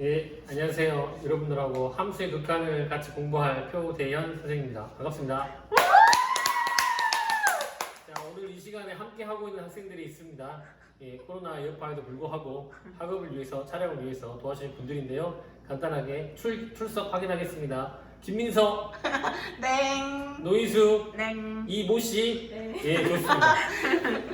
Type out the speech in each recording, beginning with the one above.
예, 안녕하세요. 여러분들하고 함수의 극한을 같이 공부할 표대현 선생님입니다. 반갑습니다. 자, 오늘 이 시간에 함께 하고 있는 학생들이 있습니다. 예, 코로나 여파에도 불구하고 학업을 위해서, 촬영을 위해서 도와주신 분들인데요. 간단하게 출석 확인하겠습니다. 김민서, 땡. 노희수, 땡. 이모씨. 네. 예, 좋습니다.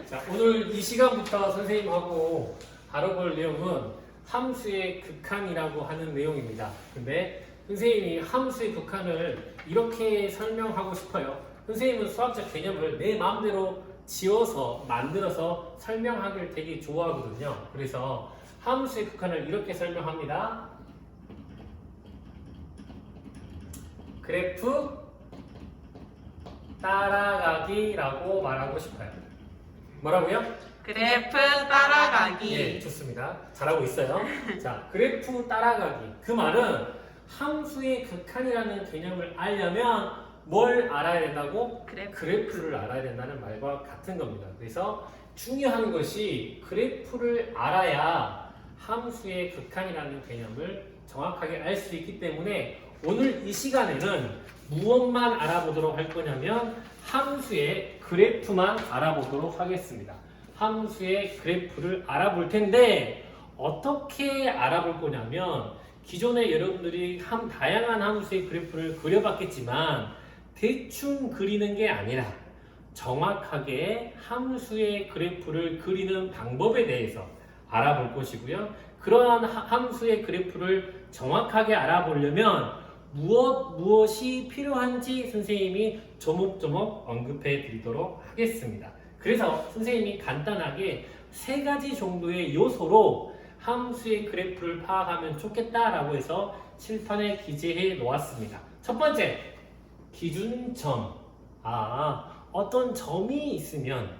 자, 오늘 이 시간부터 선생님하고 다뤄볼 내용은 함수의 극한이라고 하는 내용입니다. 근데 선생님이 함수의 극한을 이렇게 설명하고 싶어요. 선생님은 수학적 개념을 내 마음대로 지어서 만들어서 설명하기를 되게 좋아하거든요. 그래서 함수의 극한을 이렇게 설명합니다. 그래프 따라가기라고 말하고 싶어요. 뭐라고요? 그래프 따라가기. 예, 좋습니다. 잘하고 있어요. 자, 그래프 따라가기. 그 말은 함수의 극한이라는 개념을 알려면 뭘 알아야 된다고? 그래프를 알아야 된다는 말과 같은 겁니다. 그래서 중요한 것이 그래프를 알아야 함수의 극한이라는 개념을 정확하게 알 수 있기 때문에 오늘 이 시간에는 무엇만 알아보도록 할 거냐면 함수의 그래프만 알아보도록 하겠습니다. 함수의 그래프를 알아볼 텐데 어떻게 알아볼 거냐면 기존에 여러분들이 다양한 함수의 그래프를 그려봤겠지만 대충 그리는 게 아니라 정확하게 함수의 그래프를 그리는 방법에 대해서 알아볼 것이고요. 그러한 함수의 그래프를 정확하게 알아보려면 무엇이 필요한지 선생님이 조목조목 언급해 드리도록 하겠습니다. 그래서 선생님이 간단하게 세 가지 정도의 요소로 함수의 그래프를 파악하면 좋겠다라고 해서 칠판에 기재해 놓았습니다. 첫 번째, 기준점. 어떤 점이 있으면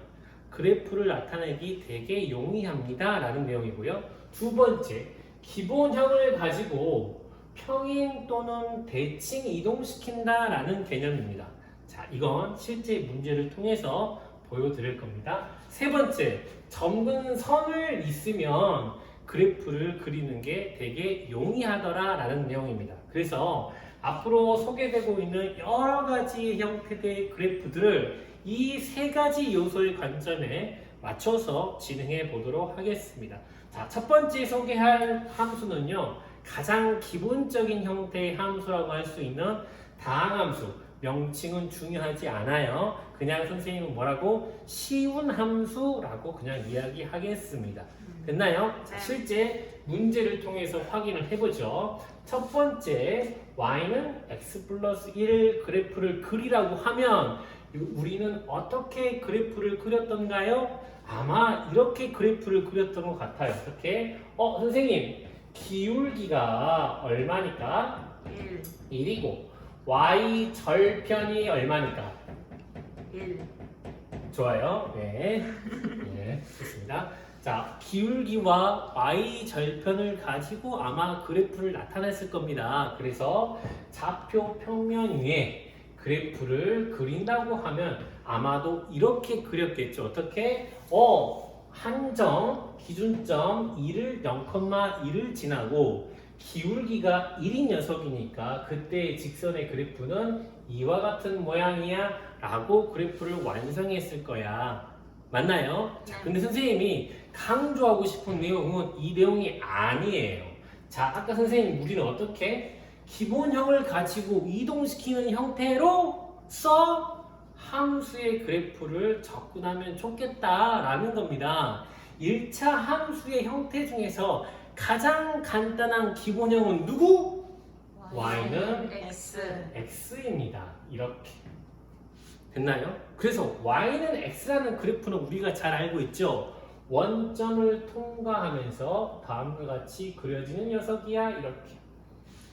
그래프를 나타내기 되게 용이합니다 라는 내용이고요. 두 번째, 기본형을 가지고 평행 또는 대칭 이동시킨다 라는 개념입니다. 자, 이건 실제 문제를 통해서 보여드릴 겁니다. 세 번째, 점근선을 있으면 그래프를 그리는 게 되게 용이하더라 라는 내용입니다. 그래서 앞으로 소개되고 있는 여러 가지 형태의 그래프들을 이 세 가지 요소의 관점에 맞춰서 진행해 보도록 하겠습니다. 자, 첫 번째 소개할 함수는요, 가장 기본적인 형태의 함수라고 할 수 있는 다항함수. 명칭은 중요하지 않아요. 그냥 선생님은 뭐라고? 쉬운 함수라고 그냥 이야기하겠습니다. 됐나요? 자, 실제 문제를 통해서 확인을 해보죠. 첫 번째, y는 x 플러스 1 그래프를 그리라고 하면 우리는 어떻게 그래프를 그렸던가요? 아마 이렇게 그래프를 그렸던 것 같아요. 어떻게? 선생님, 기울기가 얼마니까? 1이고 y 절편이 얼마니까? 1. 좋아요. 네. 네, 좋습니다. 자, 기울기와 y 절편을 가지고 아마 그래프를 나타냈을 겁니다. 그래서 좌표 평면 위에 그래프를 그린다고 하면 아마도 이렇게 그렸겠죠. 어떻게? 한점, 기준점 2를 0,1을 지나고 기울기가 1인 녀석이니까 그때 직선의 그래프는 이와 같은 모양이야 라고 그래프를 완성했을 거야. 맞나요? 자, 근데 선생님이 강조하고 싶은 내용은 이 내용이 아니에요. 자, 아까 선생님 우리는 어떻게? 기본형을 가지고 이동시키는 형태로서 함수의 그래프를 접근하면 좋겠다라는 겁니다. 1차 함수의 형태 중에서 가장 간단한 기본형은 누구? y는 x입니다. 이렇게. 됐나요? 그래서 y는 x라는 그래프는 우리가 잘 알고 있죠? 원점을 통과하면서 다음과 같이 그려지는 녀석이야. 이렇게.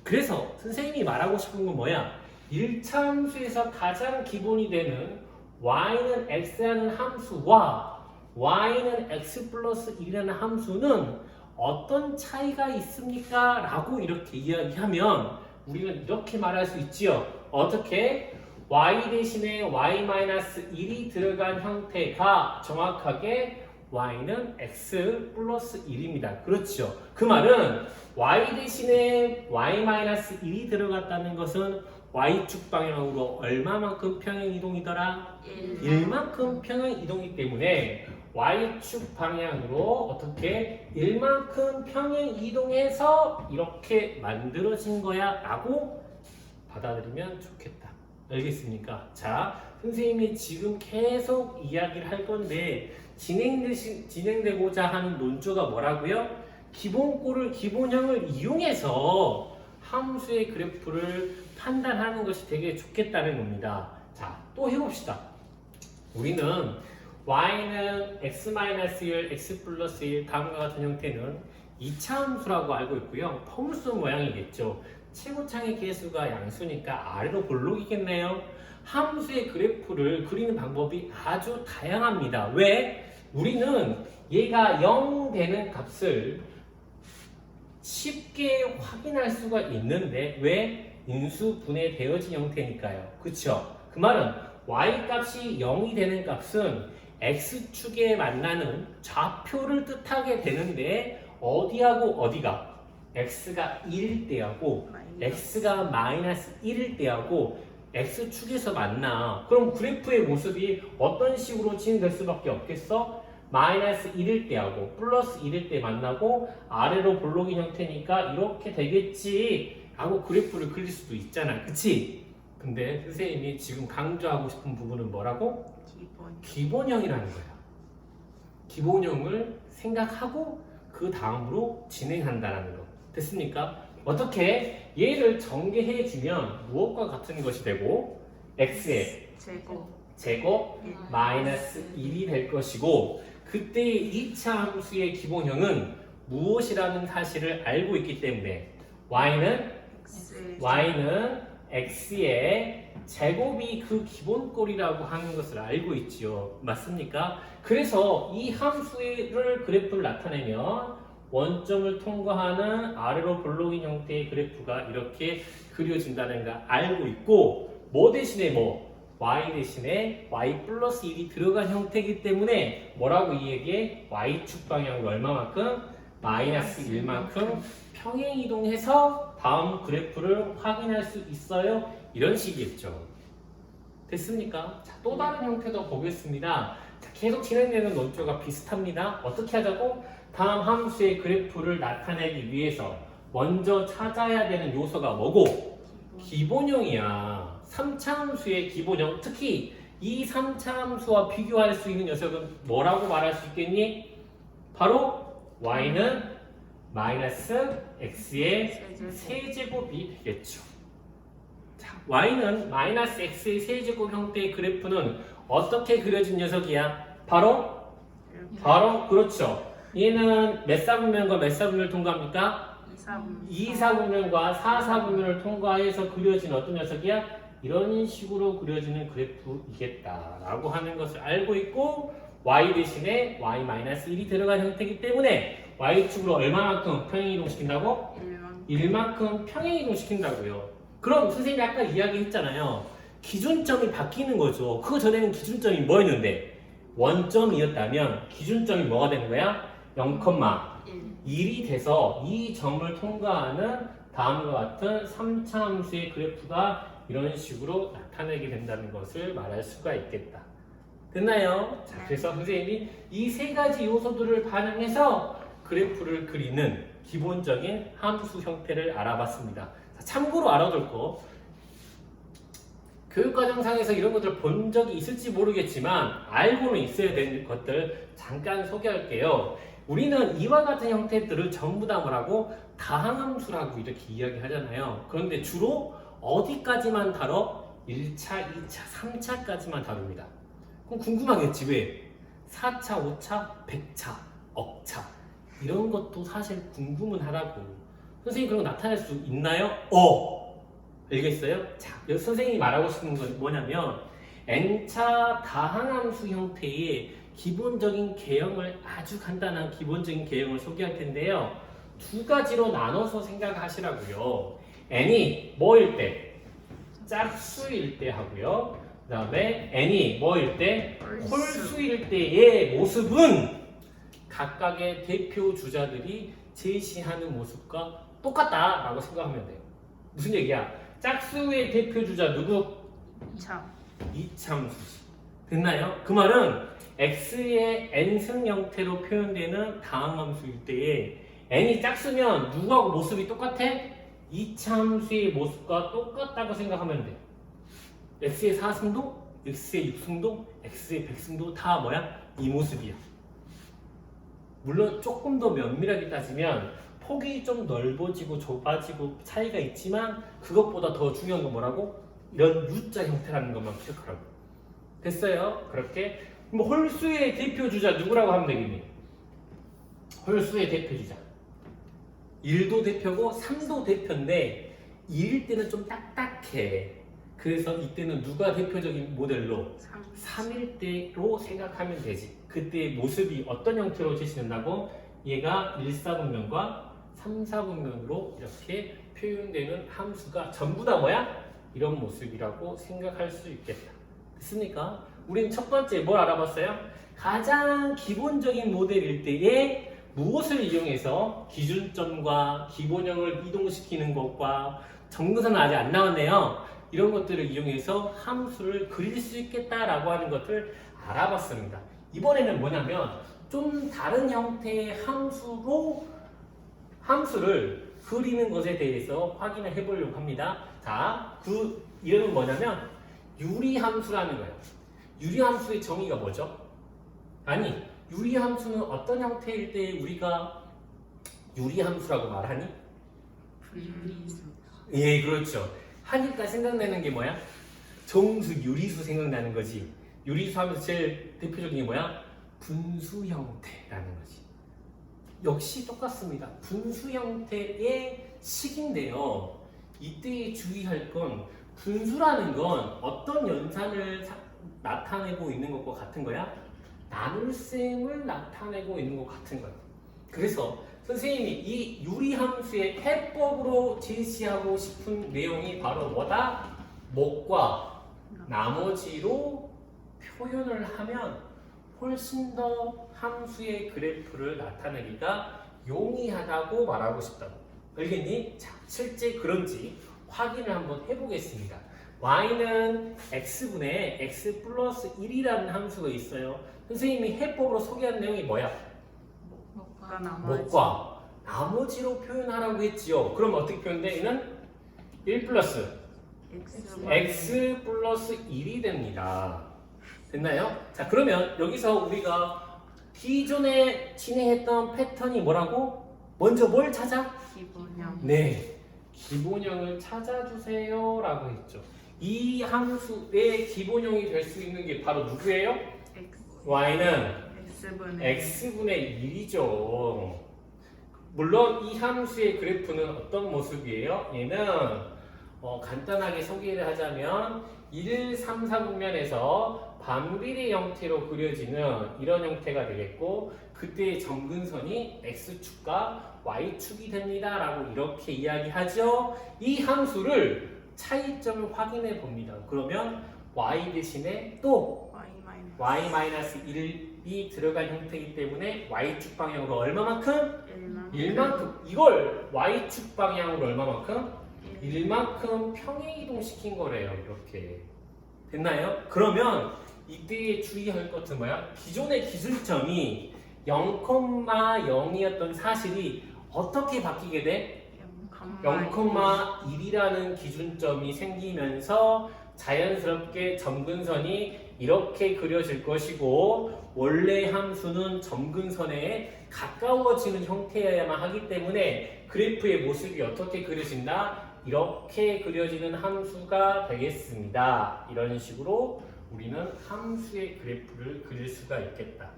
그래서 선생님이 말하고 싶은 건 뭐야? 1차 함수에서 가장 기본이 되는 y는 x라는 함수와 y는 x 플러스 1이라는 함수는 어떤 차이가 있습니까? 라고 이렇게 이야기하면 우리가 이렇게 말할 수 있지요. 어떻게? y 대신에 y-1이 들어간 형태가 정확하게 y는 x 플러스 1입니다. 그렇죠. 그 말은 y 대신에 y-1이 들어갔다는 것은 y축 방향으로 얼마만큼 평행 이동이더라? 1만큼 평행 이동이기 때문에 y축 방향으로 어떻게 1만큼 평행 이동해서 이렇게 만들어진 거야 라고 받아들이면 좋겠다. 알겠습니까? 자, 선생님이 지금 계속 이야기를 할 건데 진행되고자 하는 논조가 뭐라고요? 기본형을 이용해서 함수의 그래프를 판단하는 것이 되게 좋겠다는 겁니다. 자, 또 해봅시다. 우리는 y는 x-1, x 플러스 1 다음과 같은 형태는 2차 함수라고 알고 있고요. 포물선 모양이겠죠. 최고창의 개수가 양수니까 아래로 볼록이겠네요. 함수의 그래프를 그리는 방법이 아주 다양합니다. 왜? 우리는 얘가 0 되는 값을 쉽게 확인할 수가 있는데 왜? 인수분해되어진 형태니까요. 그쵸? 그 말은 y 값이 0이 되는 값은 x축에 만나는 좌표를 뜻하게 되는데 어디하고 어디가? x가 1일 때하고 x가 마이너스 1일 때하고 x축에서 만나. 그럼 그래프의 모습이 어떤 식으로 진행될 수밖에 없겠어? 마이너스 1일 때하고 플러스 1일 때 만나고 아래로 볼록인 형태니까 이렇게 되겠지 하고 그래프를 그릴 수도 있잖아. 그치? 근데 선생님이 지금 강조하고 싶은 부분은 뭐라고? 기본형이라는 거야. 기본형을 생각하고 그 다음으로 진행한다는 거. 됐습니까? 어떻게 얘를 전개해주면 무엇과 같은 것이 되고 x의 제곱 마이너스 1이 될 것이고 그때의 2차 함수의 기본형은 무엇이라는 사실을 알고 있기 때문에 y는 x의 제곱이 그 기본꼴이라고 하는 것을 알고 있지요. 맞습니까? 그래서 이 함수를 그래프를 나타내면 원점을 통과하는 아래로 볼록인 형태의 그래프가 이렇게 그려진다는 걸 알고 있고 뭐 대신에 뭐? y 대신에 y 플러스 1이 들어간 형태이기 때문에 뭐라고 이 얘기해? y축 방향으로 얼마만큼? 마이너스 1만큼 평행 이동해서 다음 그래프를 확인할 수 있어요. 이런 식이겠죠. 됐습니까? 자, 또 다른 형태도 보겠습니다. 자, 계속 진행되는 논조가 비슷합니다. 어떻게 하자고? 다음 함수의 그래프를 나타내기 위해서 먼저 찾아야 되는 요소가 뭐고? 기본형이야. 3차 함수의 기본형. 특히 이 3차 함수와 비교할 수 있는 녀석은 뭐라고 말할 수 있겠니? 바로 y는 마이너스 x의 세제곱이 되겠죠. 자, y는 마이너스 x의 세제곱 형태의 그래프는 어떻게 그려진 녀석이야? 바로 그렇죠. 얘는 몇 사분면과 몇 사분면을 통과합니까? 2사분면과 4사분면을 통과해서 그려진 어떤 녀석이야? 이런 식으로 그려지는 그래프이겠다라고 하는 것을 알고 있고 y 대신에 y-1이 들어간 형태이기 때문에 y축으로 얼마만큼 평행 이동시킨다고? 1만큼 평행 이동시킨다고요. 그럼 선생님이 아까 이야기했잖아요. 기준점이 바뀌는 거죠. 그 전에는 기준점이 뭐였는데? 원점이었다면 기준점이 뭐가 되는 거야? 0,1이 돼서 이 점을 통과하는 다음과 같은 3차 함수의 그래프가 이런 식으로 나타내게 된다는 것을 말할 수가 있겠다. 됐나요? 자, 그래서 선생님이 이 세 가지 요소들을 반영해서 그래프를 그리는 기본적인 함수 형태를 알아봤습니다. 자, 참고로 알아둘 거 교육과정상에서 이런 것들을 본 적이 있을지 모르겠지만 알고는 있어야 되는 것들 잠깐 소개할게요. 우리는 이와 같은 형태들을 전부 다 뭐라고? 다항함수라고 이렇게 이야기하잖아요. 그런데 주로 어디까지만 다뤄? 1차, 2차, 3차까지만 다룹니다. 그럼 궁금하겠지 왜? 4차, 5차, 100차, 억차 이런 것도 사실 궁금은 하다고. 선생님 그런 거 나타낼 수 있나요? 알겠어요? 자, 여기 선생님이 말하고 싶은 건 뭐냐면 n차 다항함수 형태의 기본적인 개형을 아주 간단한 기본적인 개형을 소개할 텐데요. 두 가지로 나눠서 생각하시라고요. n이 뭐일 때? 짝수일 때 하고요. 그 다음에 n이 뭐일 때? 홀수일 때의 모습은 각각의 대표 주자들이 제시하는 모습과 똑같다라고 생각하면 돼요. 무슨 얘기야? 짝수의 대표 주자 누구? 참. 이참수지. 됐나요? 그 말은 x의 n승 형태로 표현되는 다항함수일 때에 n이 짝수면 누구하고 모습이 똑같아? 이참수의 모습과 똑같다고 생각하면 돼. x의 4승도, x의 6승도, x의 100승도 다 뭐야? 이 모습이야. 물론 조금 더 면밀하게 따지면 폭이 좀 넓어지고 좁아지고 차이가 있지만 그것보다 더 중요한 건 뭐라고? 이런 U자 형태라는 것만 기억하라고. 됐어요? 그렇게 뭐 홀수의 대표 주자 누구라고 하면 되겠니? 홀수의 대표 주자 1도 대표고 3도 대표인데 2일 때는 좀 딱딱해. 그래서 이때는 누가 대표적인 모델로? 3일 때로 생각하면 되지. 그때의 모습이 어떤 형태로 제시된다고? 얘가 1사분면과 3사분면으로 이렇게 표현되는 함수가 전부 다 뭐야? 이런 모습이라고 생각할 수 있겠다. 됐습니까? 우린 첫 번째 뭘 알아봤어요? 가장 기본적인 모델일 때에 무엇을 이용해서 기준점과 기본형을 이동시키는 것과 정근선은 아직 안 나왔네요. 이런 것들을 이용해서 함수를 그릴 수 있겠다라고 하는 것을 알아봤습니다. 이번에는 뭐냐면 좀 다른 형태의 함수를 그리는 것에 대해서 확인을 해보려고 합니다. 자, 그 이름은 뭐냐면 유리함수라는 거예요. 유리함수의 정의가 뭐죠? 아니, 유리함수는 어떤 형태일 때 우리가 유리함수라고 말하니? 불유리수. 예, 그렇죠. 하니까 생각나는 게 뭐야? 정수, 유리수 생각나는 거지. 유리수 하면서 제일 대표적인 게 뭐야? 분수 형태라는 거지. 역시 똑같습니다. 분수 형태의 식인데요. 이때 주의할 건 분수라는 건 어떤 연산을 나타내고 있는 것과 같은 거야? 나눗셈을 나타내고 있는 것 같은 거야. 그래서 선생님이 이 유리함수의 해법으로 제시하고 싶은 내용이 바로 뭐다? 목과 나머지로 표현을 하면 훨씬 더 함수의 그래프를 나타내기가 용이하다고 말하고 싶다고. 알겠니? 자, 실제 그런지 확인을 한번 해보겠습니다. y는 x분의 x 플러스 1이라는 함수가 있어요. 선생님이 해법으로 소개한 내용이 뭐야? 목과 나머지. 목과 나머지로 표현하라고 했지요. 그럼 어떻게 표현돼? 얘는 1 플러스 x 플러스 1이 됩니다. 됐나요? 자, 그러면 여기서 우리가 기존에 진행했던 패턴이 뭐라고? 먼저 뭘 찾아? 기본형. 네, 기본형을 찾아주세요 라고 했죠. 이 함수의 기본형이 될 수 있는 게 바로 누구예요? y는 x분의 1이죠. 물론 이 함수의 그래프는 어떤 모습이에요? 얘는 간단하게 소개를 하자면 1, 3, 4분면에서 반비례 형태로 그려지는 이런 형태가 되겠고, 그때의 점근선이 x축과 y축이 됩니다 라고 이렇게 이야기하죠. 이 함수를 차이점을 확인해 봅니다. 그러면 y 대신에 또 y-1이 들어간 형태이기 때문에 y축 방향으로 얼마만큼? 1만큼. 이걸 y축 방향으로 얼마만큼? 1만큼 평행 이동시킨 거래요. 이렇게. 됐나요? 그러면 이때 주의할 것은 뭐야? 기존의 기준점이 0,0이었던 사실이 어떻게 바뀌게 돼? 0,1이라는 기준점이 생기면서 자연스럽게 점근선이 이렇게 그려질 것이고, 원래 함수는 점근선에 가까워지는 형태여야만 하기 때문에 그래프의 모습이 어떻게 그려진다? 이렇게 그려지는 함수가 되겠습니다. 이런 식으로 우리는 함수의 그래프를 그릴 수가 있겠다.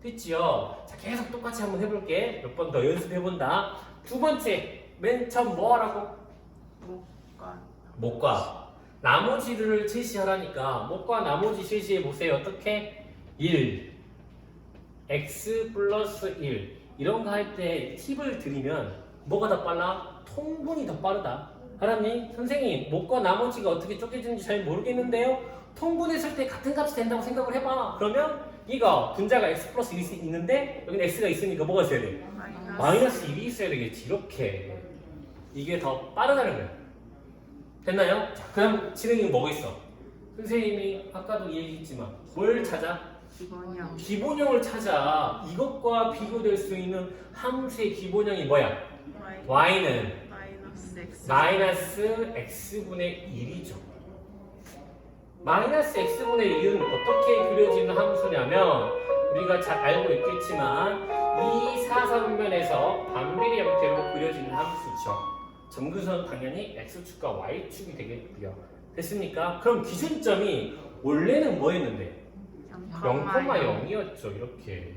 됐지요? 자, 계속 똑같이 한번 해볼게. 몇 번 더 연습해본다. 두 번째, 맨 처음 뭐 하라고? 목과 나머지를 제시하라니까 목과 나머지 제시해 보세요. 어떻게? 1, x 플러스 1 이런 거 할 때 팁을 드리면 뭐가 더 빨라? 통분이 더 빠르다. 알았니? 선생님, 목과 나머지가 어떻게 쪼개지는지 잘 모르겠는데요. 통분했을 때 같은 값이 된다고 생각을 해봐. 그러면 이거 분자가 x 플러스 1이 있는데 여기는 x가 있으니까 뭐가 있어야 돼? 마이너스 1이 있어야 되겠지. 이렇게. 이게 더 빠르다는 거야. 됐나요? 자, 그다음 진행이 뭐가 있어? 선생님이 아까도 얘기했지만 뭘 찾아? 기본형. 기본형을 찾아. 이것과 비교될 수 있는 함수의 기본형이 뭐야? y는 마이너스 x. 마이너스 x분의 1이죠. 마이너스 x분의 1은 어떻게 그려지는 함수냐면 우리가 잘 알고 있겠지만 이 사선면에서 반비례 형태로 그려지는 함수죠. 점근선 당연히 x축과 y축이 되겠고요. 됐습니까? 그럼 기준점이 원래는 뭐였는데? 0,0이었죠. 이렇게.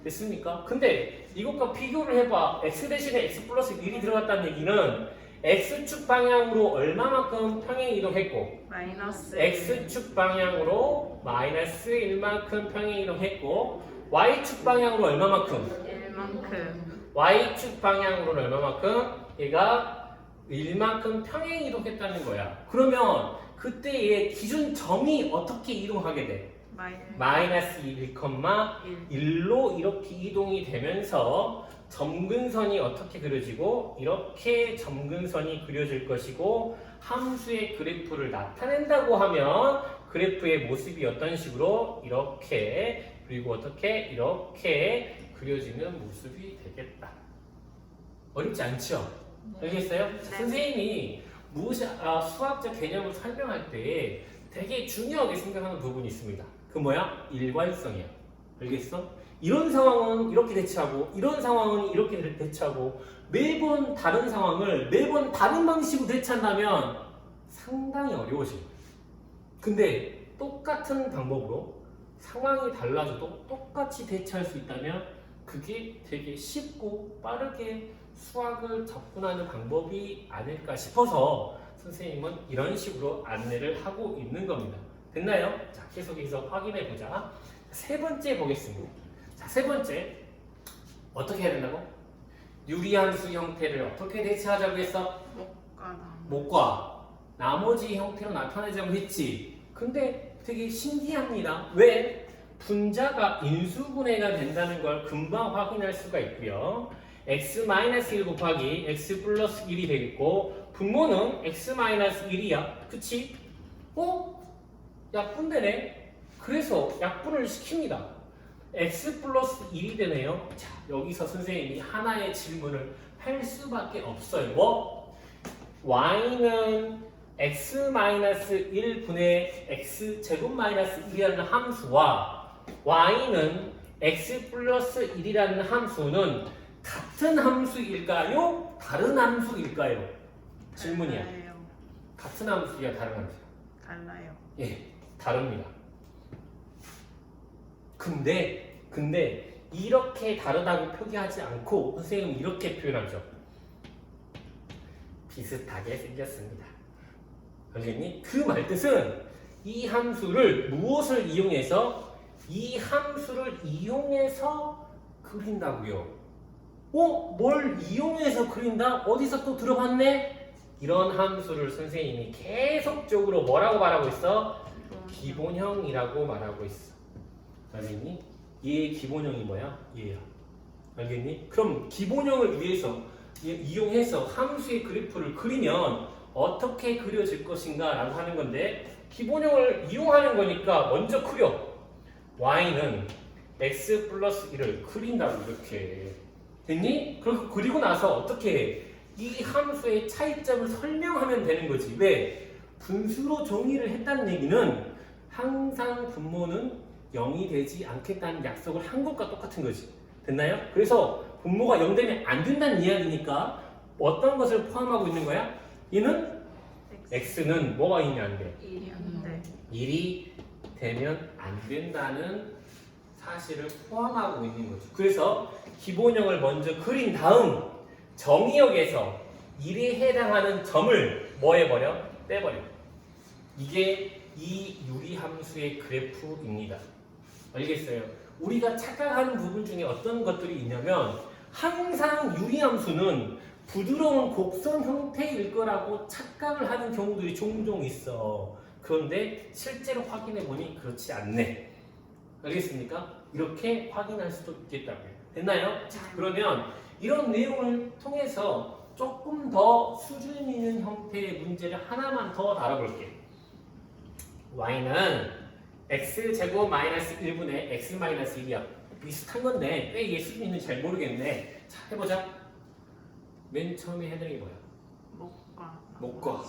됐습니까? 근데 이것과 비교를 해봐. x 대신에 x 플러스 1이 들어갔다는 얘기는 x축 방향으로 얼마만큼 평행 이동했고 마이너스 x축 방향으로 마이너스 1만큼 평행 이동했고 y축 방향으로 얼마만큼? 1만큼. y축 방향으로는 얼마만큼? 얘가 1만큼 평행 이동했다는 거야. 그러면 그때의 기준점이 어떻게 이동하게 돼? 마이너스 1,1로 이렇게 이동이 되면서 점근선이 어떻게 그려지고 이렇게 점근선이 그려질 것이고 함수의 그래프를 나타낸다고 하면 그래프의 모습이 어떤 식으로 이렇게 그리고 어떻게 이렇게 그려지는 모습이 되겠다. 어렵지 않죠? 알겠어요? 네. 선생님이 수학적 개념을 설명할 때 되게 중요하게 생각하는 부분이 있습니다. 그 뭐야? 일관성이야. 알겠어? 이런 상황은 이렇게 대처하고 이런 상황은 이렇게 대처하고 매번 다른 상황을 매번 다른 방식으로 대처한다면 상당히 어려워져. 근데 똑같은 방법으로 상황이 달라져도 똑같이 대처할 수 있다면 그게 되게 쉽고 빠르게 수학을 접근하는 방법이 아닐까 싶어서 선생님은 이런 식으로 안내를 하고 있는 겁니다. 됐나요? 자, 계속해서 확인해 보자. 세 번째 보겠습니다. 자, 세 번째 어떻게 해야 된다고? 유리함수 형태를 어떻게 대체하자고 했어? 목과 나머지 형태로 나타내자고 했지. 근데 되게 신기합니다. 왜? 분자가 인수분해가 된다는 걸 금방 확인할 수가 있고요. x-1 곱하기 x 플러스 1이 되겠고 분모는 x-1이야. 그치? 약분되네. 그래서 약분을 시킵니다. x 플러스 1이 되네요. 자, 여기서 선생님이 하나의 질문을 할 수밖에 없어요. 뭐? y는 x-1분의 x 제곱 마이너스 1이라는 함수와 y는 x 플러스 1이라는 함수는 같은 함수일까요? 다른 함수일까요? 질문이야. 달라요. 같은 함수야, 다른 함수야? 달라요. 예, 다릅니다. 근데 이렇게 다르다고 표기하지 않고 선생님은 이렇게 표현하죠. 비슷하게 생겼습니다. 알겠니? 그 말뜻은 이 함수를 무엇을 이용해서? 이 함수를 이용해서 그린다고요. 뭘 이용해서 그린다? 어디서 또 들어봤네? 이런 함수를 선생님이 계속적으로 뭐라고 말하고 있어? 기본형이라고 말하고 있어. 알겠니? 얘의 기본형이 뭐야? 얘야. 알겠니? 그럼 기본형을 위해서 이용해서 함수의 그래프를 그리면 어떻게 그려질 것인가 라고 하는 건데 기본형을 이용하는 거니까 먼저 그려. y는 x 플러스 1을 그린다고 이렇게. 됐니? 그리고 나서 어떻게 해? 이 함수의 차이점을 설명하면 되는 거지. 왜? 분수로 정의를 했다는 얘기는 항상 분모는 0이 되지 않겠다는 약속을 한 것과 똑같은 거지. 됐나요? 그래서 분모가 0 되면 안 된다는 이야기니까 어떤 것을 포함하고 있는 거야? 얘는 x는 뭐가 있냐 안 돼? 1이 되면 안 된다는 사실을 포함하고 있는 거죠. 그래서 기본형을 먼저 그린 다음 정의역에서 1에 해당하는 점을 뭐 해버려? 빼버려. 이게 이 유리함수의 그래프입니다. 알겠어요? 우리가 착각하는 부분 중에 어떤 것들이 있냐면 항상 유리함수는 부드러운 곡선 형태일 거라고 착각을 하는 경우들이 종종 있어. 그런데 실제로 확인해 보니 그렇지 않네. 알겠습니까? 이렇게 확인할 수도 있겠다고요. 됐나요? 자, 그러면 이런 내용을 통해서 조금 더 수준 있는 형태의 문제를 하나만 더 다뤄볼게요. y는 x제곱 마이너스 1분의 x 마이너스 1이야. 비슷한 건데 왜 얘 수준 있는지 잘 모르겠네. 자, 해보자. 맨 처음에 해드린 게 뭐야? 목과 목과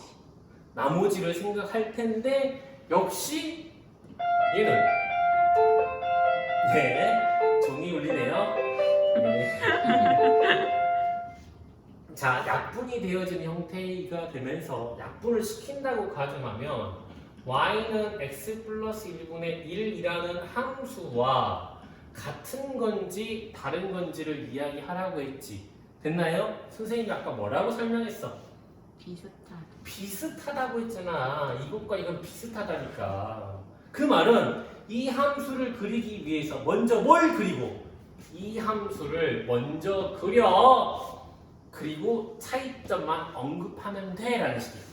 나머지를 생각할 텐데 역시 얘는 종이 울리네요. 네. 자, 약분이 되어진 형태가 되면서 약분을 시킨다고 가정하면 y는 x 플러스 1분의 1이라는 함수와 같은 건지 다른 건지를 이야기하라고 했지. 됐나요? 선생님이 아까 뭐라고 설명했어? 비슷하다. 비슷하다고 했잖아. 이것과 이건 비슷하다니까. 그 말은 이 함수를 그리기 위해서 먼저 뭘 그리고? 이 함수를 먼저 그려. 그리고 차이점만 언급하면 돼 라는 식이에요.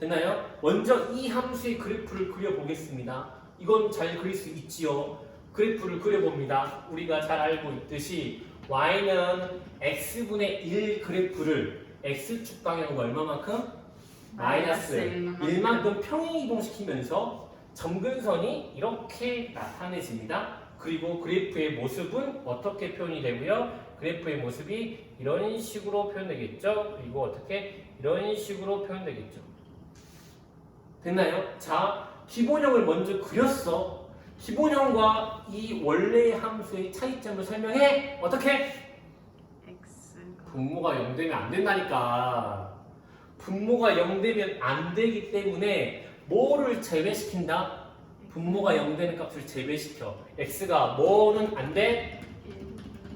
됐나요? 먼저 이 함수의 그래프를 그려보겠습니다. 이건 잘 그릴 수 있지요. 그래프를 그려봅니다. 우리가 잘 알고 있듯이 y는 x분의 1 그래프를 x축 방향으로 얼마만큼? 마이너스 1만큼 평행 이동시키면서 점근선이 이렇게 나타내집니다. 그리고 그래프의 모습은 어떻게 표현이 되고요? 그래프의 모습이 이런 식으로 표현되겠죠? 그리고 어떻게? 이런 식으로 표현되겠죠? 됐나요? 자, 기본형을 먼저 그렸어. 기본형과 이 원래의 함수의 차이점을 설명해. 어떻게? x가 분모가 0되면 안 된다니까. 분모가 0되면 안 되기 때문에 뭐를 제외시킨다? 분모가 0되는 값을 제외시켜. x가 뭐는 안 돼?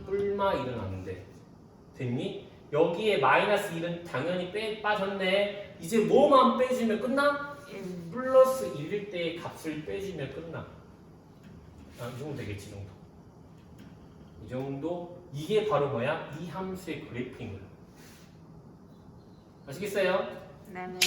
뿔마 1은 안 돼. 됐니? 여기에 마이너스 1은 당연히 빠졌네. 이제 뭐만 빼주면 끝나? 1. 플러스 1일 때의 값을 빼주면 끝나. 이 정도 되겠지, 이 정도. 이 정도. 이게 바로 뭐야? 이 함수의 그래프인 거야. 아시겠어요? 네네.